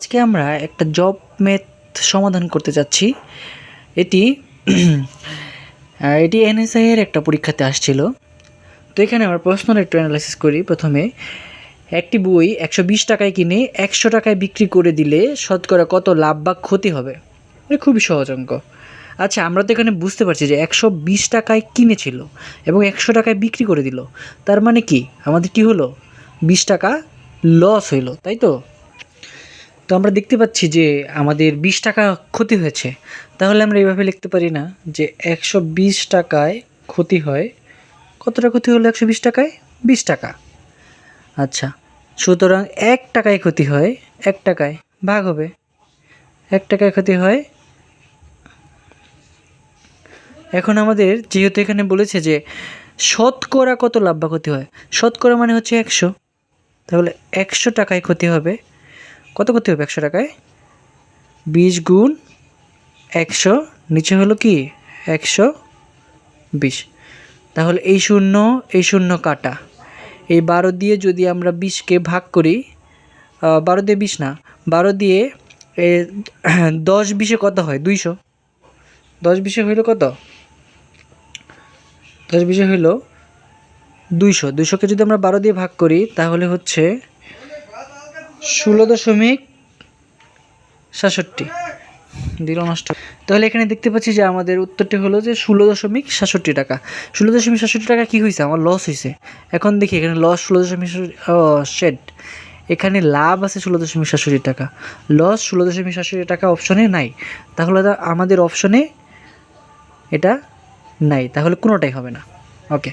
আজকে আমরা একটা জব ম্যাথ সমাধান করতে যাচ্ছি। এটি এটি এনএসআই এর একটা পরীক্ষাতে আসছিল। তো এখানে আমরা প্রশ্নটা একটু অ্যানালাইসিস করি। প্রথমে একটি বই 120 টাকায় কিনে 100 টাকায় বিক্রি করে দিলে শতকরা কত লাভ বা ক্ষতি হবে? এটা খুবই সহজ অঙ্ক। আচ্ছা, আমরা তো এখানে বুঝতে পারছি যে 120 টাকায় কিনেছিল এবং 100 টাকায় বিক্রি করে দিল। তার মানে কি আমাদের কি হলো? 20 টাকা লস হইল, তাই তো? তো আমরা দেখতে পাচ্ছি যে আমাদের 20 টাকা ক্ষতি হয়েছে। তাহলে আমরা এভাবে লিখতে পারি না যে 120 টাকায় ক্ষতি হয়। কতটা ক্ষতি হলো 120 টাকায়? 20 টাকা। আচ্ছা, সুতরাং 1 টাকায় ক্ষতি হয়, 1 টাকায় ভাগ হবে। 1 টাকায় ক্ষতি হয়। এখন আমাদের যেহেতু এখানে বলেছে যে শতকরা কত লাভ বা ক্ষতি হয়, শতকরা মানে হচ্ছে 100। তাহলে 100 টাকায় ক্ষতি হবে। কত ক্ষতি হবে 100 টাকায়? 20 গুণ 100, নিচে হলো কি 120। তাহলে এই শূন্য কাটা। এই 12 দিয়ে যদি আমরা 20কে ভাগ করি, 12 দিয়ে 20 না, 12 দিয়ে 10 20-এ কত হয়? 200। 10 20-এ হইল কত? 10 20-এ হইল 200। 200কে যদি আমরা 12 দিয়ে ভাগ করি তাহলে হচ্ছে 16.67 দিল নষ্ট। তাহলে এখানে দেখতে পাচ্ছি যে আমাদের উত্তরটি হলো যে 16.67 টাকা। 16.67 টাকা কী হয়েছে? আমার লস হয়েছে। এখন দেখি এখানে লস 16.67, এখানে লাভ আছে 16.67 টাকা, লস 16.67 টাকা অপশনে নাই। তাহলে আমাদের অপশনে এটা নাই, তাহলে কোনোটাই হবে না। ওকে।